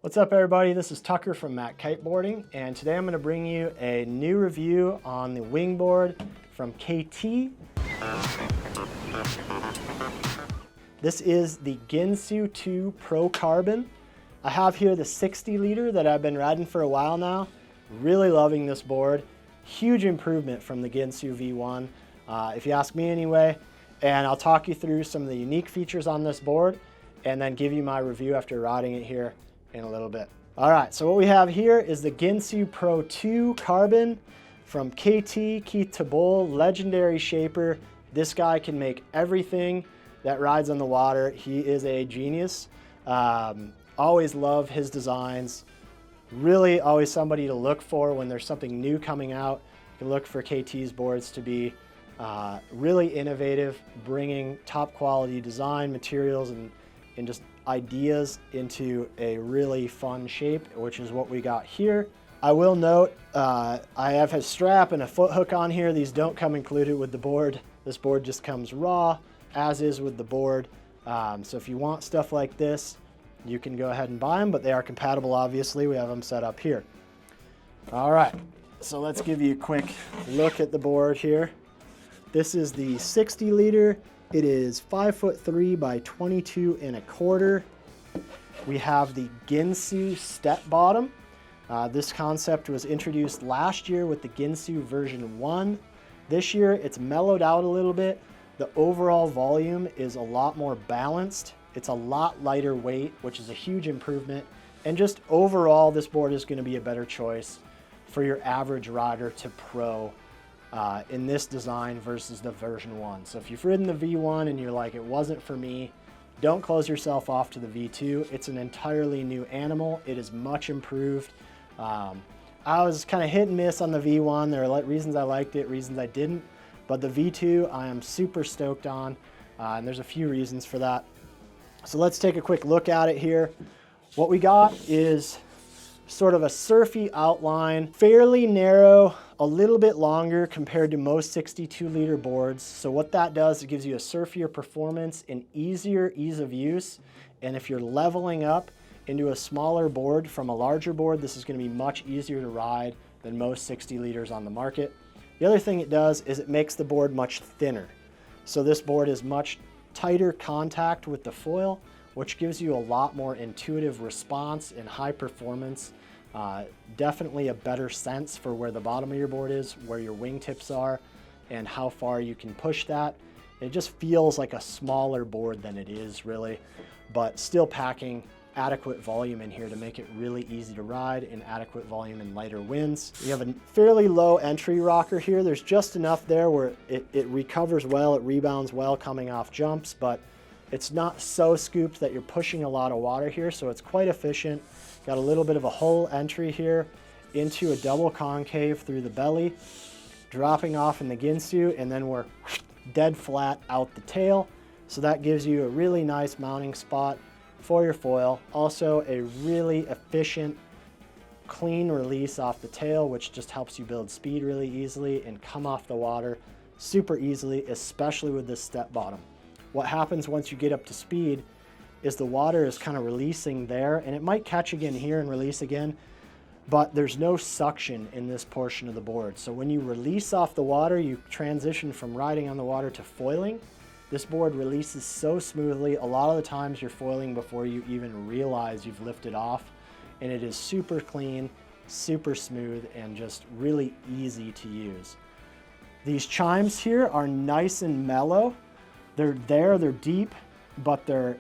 What's up everybody, this is Tucker from MACkiteboarding, and today I'm going to bring you a new review on the wingboard from KT. This is the Ginxu 2 Pro Carbon. I have here the 60 liter that I've been riding for a while now. Really loving this board. Huge improvement from the Ginxu V1, if you ask me anyway. And I'll talk you through some of the unique features on this board and then give you my review after riding it here in a little bit. All right, so what we have here is the Ginxu Pro 2 Carbon from KT, Keith Teboul, legendary shaper. This guy can make everything that rides on the water. He is a genius. Always love his designs. Really always somebody to look for when there's something new coming out. You can look for KT's boards to be really innovative, bringing top quality design, materials, and just ideas into a really fun shape, which is what we got here. I will note, I have a strap and a foot hook on here. These don't come included with the board. This board just comes raw, as is with the board. So if you want stuff like this, you can go ahead and buy them, but they are compatible, obviously. We have them set up here. All right, so let's give you a quick look at the board here. This is the 60 liter. It is 5'3" by 22 1/4. We have the Ginxu step bottom. This concept was introduced last year with the Ginxu version 1. This year it's mellowed out a little bit. The overall volume is a lot more balanced. It's a lot lighter weight, which is a huge improvement. And just overall, this board is going to be a better choice for your average rider to pro in this design versus the version 1. So if you've ridden the V1 and you're like, it wasn't for me, don't close yourself off to the V2. It's an entirely new animal. It is much improved. I was kind of hit and miss on the V1. There are reasons I liked it, reasons I didn't. But the V2 I am super stoked on, and there's a few reasons for that. So let's take a quick look at it here. What we got is sort of a surfy outline, fairly narrow, a little bit longer compared to most 62 liter boards. So what that does, it gives you a surfier performance and easier ease of use. And if you're leveling up into a smaller board from a larger board, this is going to be much easier to ride than most 60 liters on the market. The other thing it does is it makes the board much thinner. So this board is much tighter contact with the foil, which gives you a lot more intuitive response and high performance. Definitely a better sense for where the bottom of your board is, where your wingtips are, and how far you can push that. It just feels like a smaller board than it is really, but still packing adequate volume in here to make it really easy to ride and adequate volume in lighter winds. You have a fairly low entry rocker here. There's just enough there where it recovers well, it rebounds well coming off jumps, but it's not so scooped that you're pushing a lot of water here, so it's quite efficient. Got a little bit of a hull entry here into a double concave through the belly, dropping off in the Ginxu, and then we're dead flat out the tail. So that gives you a really nice mounting spot for your foil. Also a really efficient, clean release off the tail, which just helps you build speed really easily and come off the water super easily, especially with this step bottom. What happens once you get up to speed is the water is kind of releasing there, and it might catch again here and release again, but there's no suction in this portion of the board. So when you release off the water, you transition from riding on the water to foiling. This board releases so smoothly. A lot of the times you're foiling before you even realize you've lifted off, and it is super clean, super smooth, and just really easy to use. These chimes here are nice and mellow. They're deep, but the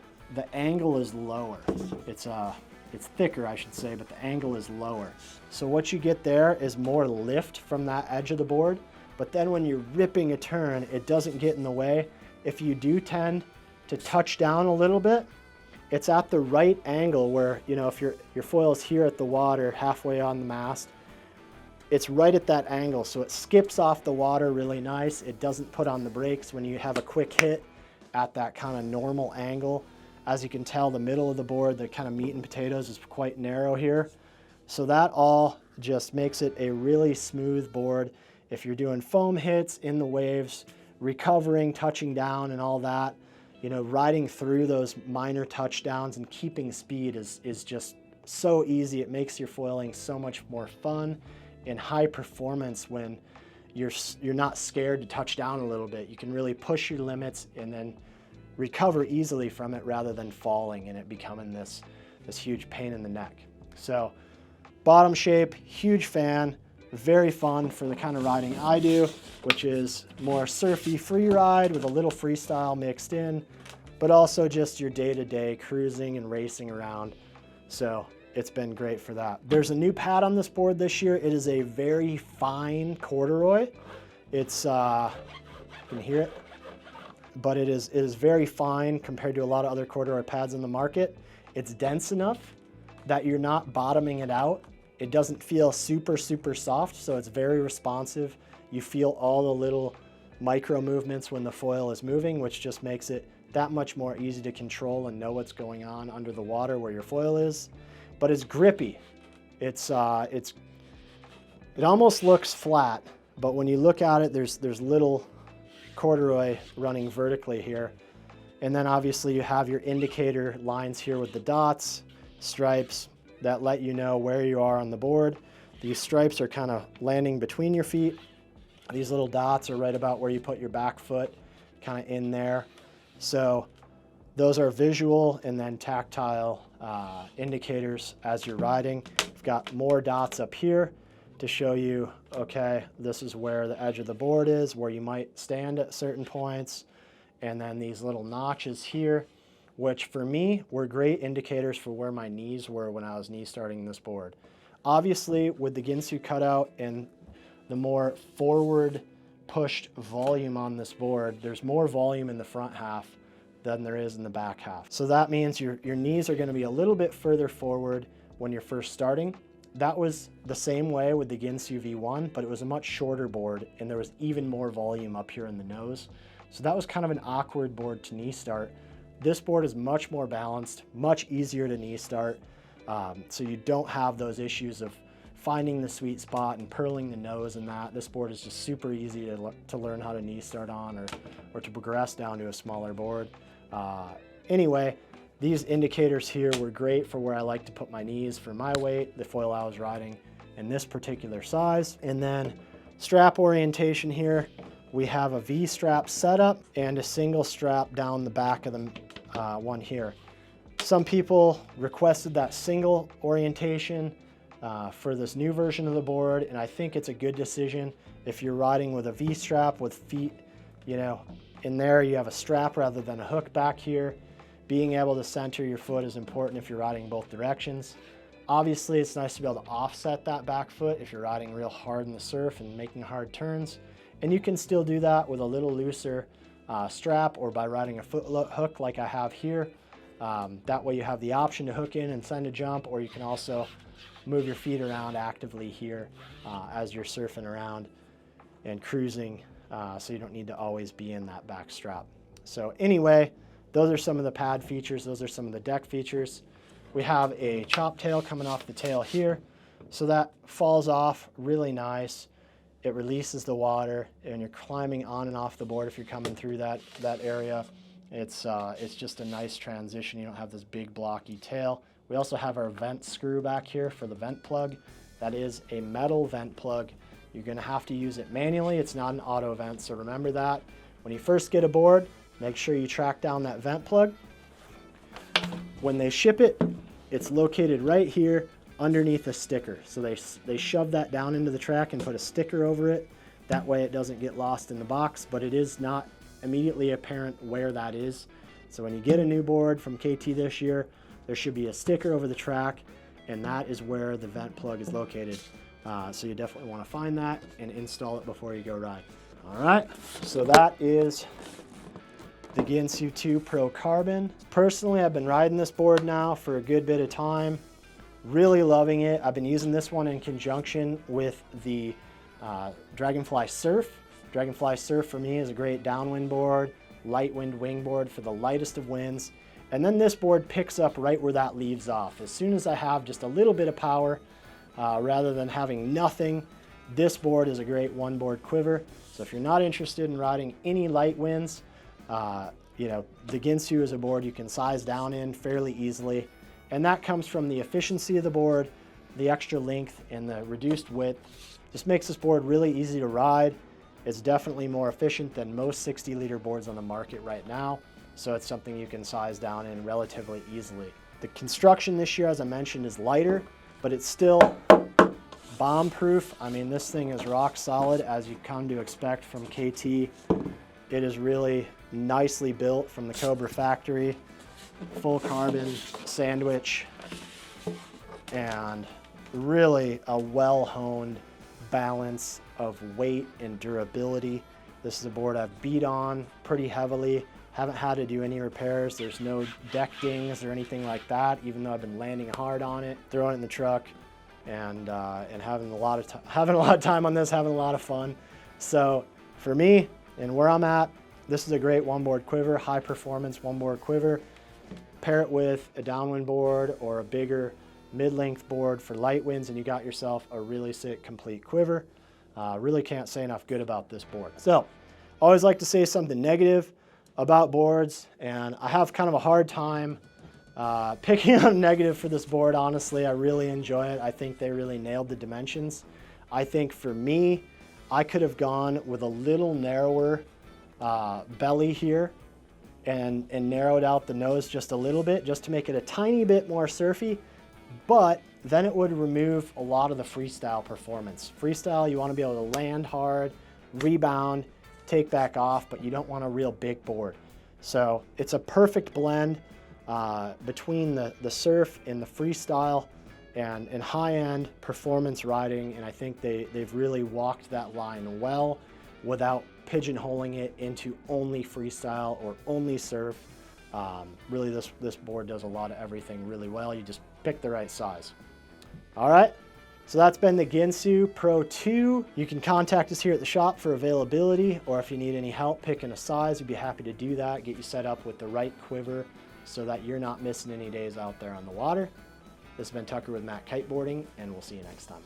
angle is lower. It's thicker, I should say, but the angle is lower. So what you get there is more lift from that edge of the board, but then when you're ripping a turn, it doesn't get in the way. If you do tend to touch down a little bit, it's at the right angle where, you know, if your foil is here at the water, halfway on the mast, it's right at that angle, so it skips off the water really nice. It doesn't put on the brakes when you have a quick hit at that kind of normal angle. As you can tell, the middle of the board, the kind of meat and potatoes, is quite narrow here. So that all just makes it a really smooth board. If you're doing foam hits in the waves, recovering, touching down and all that, you know, riding through those minor touchdowns and keeping speed is just So easy. It makes your foiling so much more fun and high performance when you're not scared to touch down a little bit. You can really push your limits and then recover easily from it rather than falling and it becoming this huge pain in the neck. So bottom shape, huge fan, very fun for the kind of riding I do, which is more surfy free ride with a little freestyle mixed in, but also just your day-to-day cruising and racing around. So it's been great for that. There's a new pad on this board this year. It is a very fine corduroy. It's, you can hear it, but it is very fine compared to a lot of other corduroy pads in the market. It's dense enough that you're not bottoming it out. It doesn't feel super, super soft, so it's very responsive. You feel all the little micro movements when the foil is moving, which just makes it that much more easy to control and know what's going on under the water where your foil is. But it's grippy. It almost looks flat, but when you look at it, there's little corduroy running vertically here. And then obviously you have your indicator lines here with the dots, stripes that let you know where you are on the board. These stripes are kind of landing between your feet. These little dots are right about where you put your back foot, kind of in there. So those are visual and then tactile indicators as you're riding. We've got more dots up here to show you, okay, this is where the edge of the board is, where you might stand at certain points. And then these little notches here, which for me were great indicators for where my knees were when I was knee starting this board. Obviously with the Ginxu cutout and the more forward pushed volume on this board, there's more volume in the front half than there is in the back half. So that means your knees are going to be a little bit further forward when you're first starting. That was the same way with the Ginxu V1, but it was a much shorter board and there was even more volume up here in the nose. So that was kind of an awkward board to knee start. This board is much more balanced, much easier to knee start. So you don't have those issues of finding the sweet spot and purling the nose and that. This board is just super easy to learn how to knee start on or to progress down to a smaller board. Anyway, these indicators here were great for where I like to put my knees for my weight, the foil I was riding in this particular size. And then strap orientation here, we have a V-strap setup and a single strap down the back of the one here. Some people requested that single orientation for this new version of the board, and I think it's a good decision. If you're riding with a V-strap with feet, you know, in there you have a strap rather than a hook back here. Being able to center your foot is important if you're riding both directions. Obviously, it's nice to be able to offset that back foot if you're riding real hard in the surf and making hard turns. And you can still do that with a little looser strap or by riding a foot hook like I have here. That way you have the option to hook in and send a jump, or you can also move your feet around actively here as you're surfing around and cruising, so you don't need to always be in that back strap. So anyway, those are some of the pad features. Those are some of the deck features. We have a chop tail coming off the tail here. So that falls off really nice. It releases the water and you're climbing on and off the board if you're coming through that area. It's just a nice transition. You don't have this big blocky tail. We also have our vent screw back here for the vent plug. That is a metal vent plug. You're gonna have to use it manually. It's not an auto vent, so remember that. When you first get aboard, make sure you track down that vent plug. When they ship it, it's located right here underneath a sticker. So they shove that down into the track and put a sticker over it. That way it doesn't get lost in the box, but it is not immediately apparent where that is. So when you get a new board from KT this year, there should be a sticker over the track, and that is where the vent plug is located. So you definitely want to find that and install it before you go ride. All right, so that is the Ginxu 2 Pro Carbon. Personally, I've been riding this board now for a good bit of time. Really loving it. I've been using this one in conjunction with the Dragonfly Surf. Dragonfly Surf for me is a great downwind board, light wind wingboard for the lightest of winds. And then this board picks up right where that leaves off. As soon as I have just a little bit of power, rather than having nothing, this board is a great one board quiver. So if you're not interested in riding any light winds, you know, the Ginxu is a board you can size down in fairly easily. And that comes from the efficiency of the board, the extra length, and the reduced width. Just makes this board really easy to ride. It's definitely more efficient than most 60-liter boards on the market right now, so it's something you can size down in relatively easily. The construction this year, as I mentioned, is lighter, but it's still bomb-proof. I mean, this thing is rock solid, as you come to expect from KT. It is really nicely built from the Cobra factory. Full carbon sandwich, and really a well-honed balance of weight and durability. This is a board I've beat on pretty heavily. Haven't had to do any repairs. There's no deck dings or anything like that, even though I've been landing hard on it, throwing it in the truck, and having a lot of time on this, having a lot of fun. So for me and where I'm at, this is a great one-board quiver, high performance one-board quiver. Pair it with a downwind board or a bigger mid-length board for light winds, and you got yourself a really sick complete quiver. Really can't say enough good about this board. So, always like to say something negative about boards, and I have kind of a hard time picking on negative for this board, honestly. I really enjoy it. I think they really nailed the dimensions. I think for me, I could have gone with a little narrower belly here and narrowed out the nose just a little bit, just to make it a tiny bit more surfy, but then it would remove a lot of the freestyle performance. Freestyle, you want to be able to land hard, rebound, take back off, but you don't want a real big board. So it's a perfect blend between the surf and the freestyle and high-end performance riding, and I think they've really walked that line well without pigeonholing it into only freestyle or only surf. Really, this board does a lot of everything really well. You just pick the right size. All right, so that's been the Ginxu Pro 2. You can contact us here at the shop for availability, or if you need any help picking a size, we'd be happy to do that, get you set up with the right quiver so that you're not missing any days out there on the water. This has been Tucker with MACkiteboarding, and we'll see you next time.